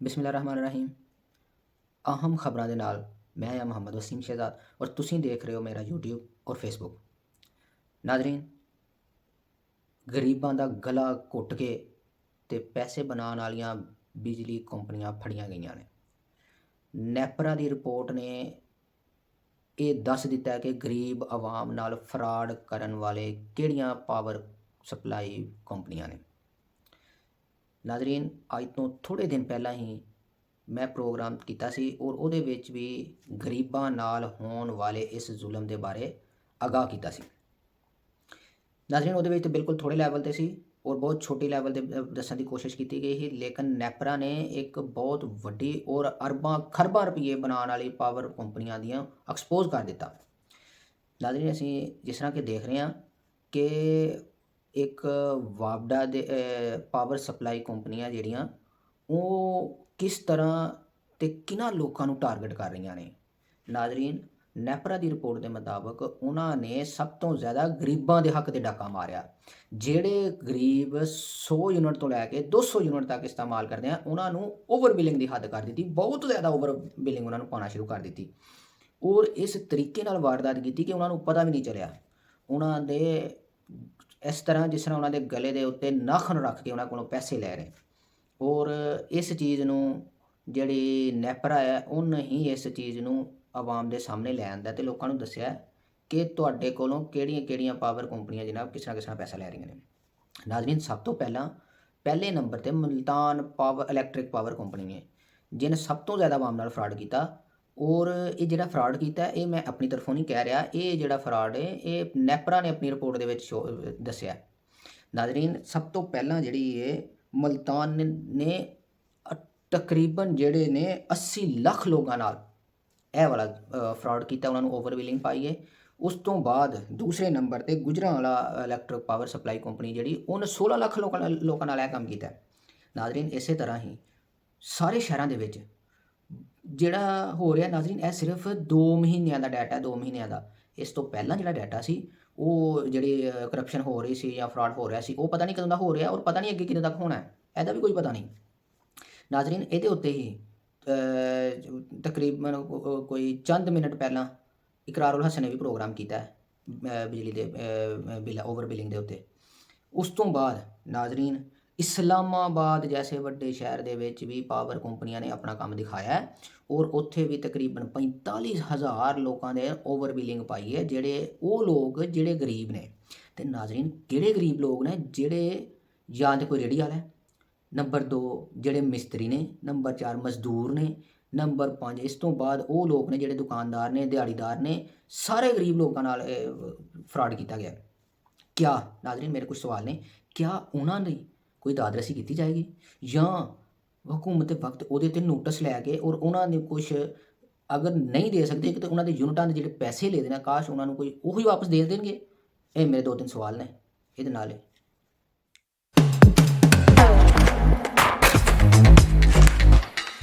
ਬਿਸਮਿਲ੍ਲਾਹਿਰਰਹਿਮਾਨਿਰਰਹੀਮ। ਅਹਿਮ ਖਬਰਾਂ ਦੇ ਨਾਲ ਮੈਂ ਹਾਂ ਮੁਹੰਮਦ ਵਸੀਮ ਸ਼ਹਿਜ਼ਾਦ ਔਰ ਤੁਸੀਂ ਦੇਖ ਰਹੇ ਹੋ ਮੇਰਾ YouTube ਔਰ Facebook। ਨਾਜ਼ਰੀਨ, ਗਰੀਬਾਂ ਦਾ ਗਲਾ ਘੁੱਟ ਕੇ ਤੇ ਪੈਸੇ ਬਣਾਉਣ ਵਾਲੀਆਂ ਬਿਜਲੀ ਕੰਪਨੀਆਂ ਫੜੀਆਂ ਗਈਆਂ ਨੇ। ਨੈਪਰਾ ਦੀ ਰਿਪੋਰਟ ਨੇ ਇਹ ਦੱਸ ਦਿੱਤਾ ਹੈ ਕਿ ਗਰੀਬ ਆਵਾਮ ਨਾਲ ਫਰਾਡ ਕਰਨ ਵਾਲੇ ਕਿਹੜੀਆਂ ਪਾਵਰ ਸਪਲਾਈ ਕੰਪਨੀਆਂ ਨੇ। ਨਾਜ਼ਰੀਨ, ਅੱਜ ਤੋਂ ਥੋੜ੍ਹੇ ਦਿਨ ਪਹਿਲਾਂ ਹੀ ਮੈਂ ਪ੍ਰੋਗਰਾਮ ਕੀਤਾ ਸੀ ਔਰ ਉਹਦੇ ਵਿੱਚ ਵੀ ਗਰੀਬਾਂ ਨਾਲ ਹੋਣ ਵਾਲੇ ਇਸ ਜ਼ੁਲਮ ਦੇ ਬਾਰੇ ਆਗਾਹ ਕੀਤਾ ਸੀ। ਨਾਜ਼ਰੀਨ, ਉਹਦੇ ਵਿੱਚ ਬਿਲਕੁਲ ਥੋੜ੍ਹੇ ਲੈਵਲ 'ਤੇ ਸੀ ਔਰ ਬਹੁਤ ਛੋਟੀ ਲੈਵਲ 'ਤੇ ਦੱਸਣ ਦੀ ਕੋਸ਼ਿਸ਼ ਕੀਤੀ ਗਈ ਸੀ, ਲੇਕਿਨ ਨੈਪਰਾ ਨੇ ਇੱਕ ਬਹੁਤ ਵੱਡੀ ਔਰ ਅਰਬਾਂ ਖਰਬਾਂ ਰੁਪਏ ਬਣਾਉਣ ਵਾਲੀ ਪਾਵਰ ਕੰਪਨੀਆਂ ਦੀਆਂ ਐਕਸਪੋਜ਼ ਕਰ ਦਿੱਤਾ। ਨਾਜ਼ਰੀਨ, ਅਸੀਂ ਜਿਸ ਤਰ੍ਹਾਂ ਕਿ ਦੇਖ ਰਹੇ ਹਾਂ ਕਿ ਇੱਕ ਵਾਪਡਾ ਦੇ ਪਾਵਰ ਸਪਲਾਈ ਕੰਪਨੀਆਂ ਜਿਹੜੀਆਂ ਉਹ ਕਿਸ ਤਰ੍ਹਾਂ ਤੇ ਕਿਹਨਾਂ ਲੋਕਾਂ ਨੂੰ ਟਾਰਗੇਟ ਕਰ ਰਹੀਆਂ ਨੇ। ਨਾਜ਼ਰੀਨ, ਨੈਪਰਾ ਦੀ ਰਿਪੋਰਟ ਦੇ ਮੁਤਾਬਕ ਉਹਨਾਂ ਨੇ ਸਭ ਤੋਂ ਜ਼ਿਆਦਾ ਗਰੀਬਾਂ ਦੇ ਹੱਕ 'ਤੇ ਡਾਕਾ ਮਾਰਿਆ। ਜਿਹੜੇ ਗਰੀਬ 100 ਯੂਨਿਟ ਤੋਂ ਲੈ ਕੇ 200 ਯੂਨਿਟ ਤੱਕ ਇਸਤੇਮਾਲ ਕਰਦੇ ਆ, ਉਹਨਾਂ ਨੂੰ ਓਵਰ ਬਿਲਿੰਗ ਦੀ ਹੱਦ ਕਰ ਦਿੱਤੀ, ਬਹੁਤ ਜ਼ਿਆਦਾ ਓਵਰ ਬਿਲਿੰਗ ਉਹਨਾਂ ਨੂੰ ਪਾਉਣਾ ਸ਼ੁਰੂ ਕਰ ਦਿੱਤੀ ਔਰ ਇਸ ਤਰੀਕੇ ਨਾਲ ਵਾਰਦਾਤ ਕੀਤੀ ਕਿ ਉਹਨਾਂ ਨੂੰ ਪਤਾ ਵੀ ਨਹੀਂ ਚੱਲਿਆ। ਉਹਨਾਂ ਦੇ ਇਸ ਤਰ੍ਹਾਂ ਜਿਸ ਤਰ੍ਹਾਂ ਉਹਨਾਂ ਦੇ ਗਲੇ ਦੇ ਉੱਤੇ ਨਾਖਣ ਰੱਖ ਕੇ ਉਹਨਾਂ ਕੋਲੋਂ ਪੈਸੇ ਲੈ ਰਹੇ ਔਰ ਇਸ ਚੀਜ਼ ਨੂੰ ਜਿਹੜੀ ਨੈਪਰਾ ਹੈ ਉਹਨੇ ਹੀ ਇਸ ਚੀਜ਼ ਨੂੰ ਆਵਾਮ ਦੇ ਸਾਹਮਣੇ ਲੈ ਆਂਦਾ ਤੇ ਲੋਕਾਂ ਨੂੰ ਦੱਸਿਆ ਕਿ ਤੁਹਾਡੇ ਕੋਲੋਂ ਕਿਹੜੀਆਂ ਪਾਵਰ ਕੰਪਨੀਆਂ ਜਨਾਬ ਕਿਸ ਤਰ੍ਹਾਂ ਪੈਸਾ ਲੈ ਰਹੀਆਂ ਨੇ। ਨਾਜ਼ਰੀਨ, ਸਭ ਤੋਂ ਪਹਿਲੇ ਨੰਬਰ 'ਤੇ ਮੁਲਤਾਨ ਇਲੈਕਟ੍ਰਿਕ ਪਾਵਰ ਕੰਪਨੀ ਨੇ, ਜਿਹਨੇ ਸਭ ਤੋਂ ਜ਼ਿਆਦਾ ਆਵਾਮ ਨਾਲ ਫਰਾਡ ਕੀਤਾ ਔਰ ਇਹ ਜਿਹੜਾ ਫਰਾਡ ਕੀਤਾ ਇਹ ਮੈਂ ਆਪਣੀ ਤਰਫੋਂ ਨਹੀਂ ਕਹਿ ਰਿਹਾ, ਇਹ ਜਿਹੜਾ ਫਰਾਡ ਹੈ ਇਹ ਨੈਪਰਾ ਨੇ ਆਪਣੀ ਰਿਪੋਰਟ ਦੇ ਵਿੱਚ ਦੱਸਿਆ। ਨਾਜ਼ਰੀਨ, ਸਭ ਤੋਂ ਪਹਿਲਾਂ ਜਿਹੜੀ ਇਹ ਮੁਲਤਾਨ ਨੇ ਤਕਰੀਬਨ ਜਿਹੜੇ ਨੇ 80 ਲੱਖ ਲੋਕਾਂ ਨਾਲ ਇਹ ਵਾਲਾ ਫਰਾਡ ਕੀਤਾ, ਉਹਨਾਂ ਨੂੰ ਓਵਰ ਬਿਲਿੰਗ ਪਾਈ ਹੈ। ਉਸ ਤੋਂ ਬਾਅਦ ਦੂਸਰੇ ਨੰਬਰ 'ਤੇ Gujranwala electric power supply company ਜਿਹੜੀ ਉਹਨੇ 16 ਲੱਖ ਲੋਕਾਂ ਨਾਲ ਇਹ ਕੰਮ ਕੀਤਾ। ਨਾਜ਼ਰੀਨ, ਇਸੇ ਤਰ੍ਹਾਂ ਹੀ ਸਾਰੇ ਸ਼ਹਿਰਾਂ ਦੇ ਵਿੱਚ ਜਿਹੜਾ ਹੋ ਰਿਹਾ ਨਾਜ਼ਰੀਨ, ਇਹ ਸਿਰਫ 2 ਮਹੀਨਿਆਂ ਦਾ ਡਾਟਾ, 2 ਮਹੀਨਿਆਂ ਦਾ। ਇਸ ਤੋਂ ਪਹਿਲਾਂ ਜਿਹੜਾ ਡਾਟਾ ਸੀ ਉਹ ਜਿਹੜੀ ਕਰਪਸ਼ਨ ਹੋ ਰਹੀ ਸੀ ਜਾਂ ਫਰਾਡ ਹੋ ਰਿਹਾ ਸੀ ਉਹ ਪਤਾ ਨਹੀਂ ਕਦੋਂ ਦਾ ਹੋ ਰਿਹਾ ਔਰ ਪਤਾ ਨਹੀਂ ਅੱਗੇ ਕਿਦੋਂ ਤੱਕ ਹੋਣਾ ਹੈ, ਇਹਦਾ ਵੀ ਕੋਈ ਪਤਾ ਨਹੀਂ। ਨਾਜ਼ਰੀਨ, ਇਹਦੇ ਉੱਤੇ ਹੀ ਤਕਰੀਬਨ ਕੋਈ ਚੰਦ ਮਿੰਟ ਪਹਿਲਾਂ ਇਕਰਾਰ ਉਲ ਹਸਨ ਨੇ ਵੀ ਪ੍ਰੋਗਰਾਮ ਕੀਤਾ ਬਿਜਲੀ ਦੇ ਬਿੱਲ ਓਵਰ ਬਿਲਿੰਗ ਦੇ ਉੱਤੇ। ਉਸ ਤੋਂ ਬਾਅਦ ਨਾਜ਼ਰੀਨ, ਇਸਲਾਮਾਬਾਦ ਜੈਸੇ ਵੱਡੇ ਸ਼ਹਿਰ ਦੇ ਵਿੱਚ ਵੀ ਪਾਵਰ ਕੰਪਨੀਆਂ ਨੇ ਆਪਣਾ ਕੰਮ ਦਿਖਾਇਆ ਔਰ ਉੱਥੇ ਵੀ ਤਕਰੀਬਨ 45,000 ਲੋਕਾਂ ਦੇ ਓਵਰ ਬਿਲਿੰਗ ਪਾਈ ਹੈ, ਜਿਹੜੇ ਗਰੀਬ ਨੇ। ਤੇ ਨਾਜ਼ਰੀਨ, ਕਿਹੜੇ ਗਰੀਬ ਲੋਕ ਨੇ? ਜਿਹੜੇ ਜਾਂ ਤਾਂ ਕੋਈ ਰੇਹੜੀ ਵਾਲਾ ਹੈ, ਨੰਬਰ 2 ਜਿਹੜੇ ਮਿਸਤਰੀ ਨੇ, ਨੰਬਰ 4 ਮਜ਼ਦੂਰ ਨੇ, ਨੰਬਰ 5 ਇਸ ਤੋਂ ਬਾਅਦ ਉਹ ਲੋਕ ਨੇ ਜਿਹੜੇ ਦੁਕਾਨਦਾਰ ਨੇ, ਦਿਹਾੜੀਦਾਰ ਨੇ। ਸਾਰੇ ਗਰੀਬ ਲੋਕਾਂ ਨਾਲ ਫਰਾਡ ਕੀਤਾ ਗਿਆ। ਕਿਆ ਨਾਜ਼ਰੀਨ, ਮੇਰੇ ਕੁਝ ਸਵਾਲ ਨੇ, ਕਿਆ ਉਹਨਾਂ ਦੀ ਕੋਈ ਦਾਦਰਸੀ ਕੀਤੀ ਜਾਏਗੀ ਜਾਂ ਹਕੂਮਤ ਵਕਤ ਉਹਦੇ 'ਤੇ ਨੋਟਿਸ ਲੈ ਕੇ ਔਰ ਉਹਨਾਂ ਨੇ ਕੁਛ ਅਗਰ ਨਹੀਂ ਦੇ ਸਕਦੇ ਤਾਂ ਉਹਨਾਂ ਦੇ ਯੂਨਿਟਾਂ ਦੇ ਜਿਹੜੇ ਪੈਸੇ ਲੈ ਦੇਣਾ, ਕਾਸ਼ ਉਹਨਾਂ ਨੂੰ ਕੋਈ ਉਹੀ ਵਾਪਸ ਦੇ ਦੇਣਗੇ। ਇਹ ਮੇਰੇ 2-3 ਸਵਾਲ ਨੇ ਇਹਦੇ ਨਾਲ।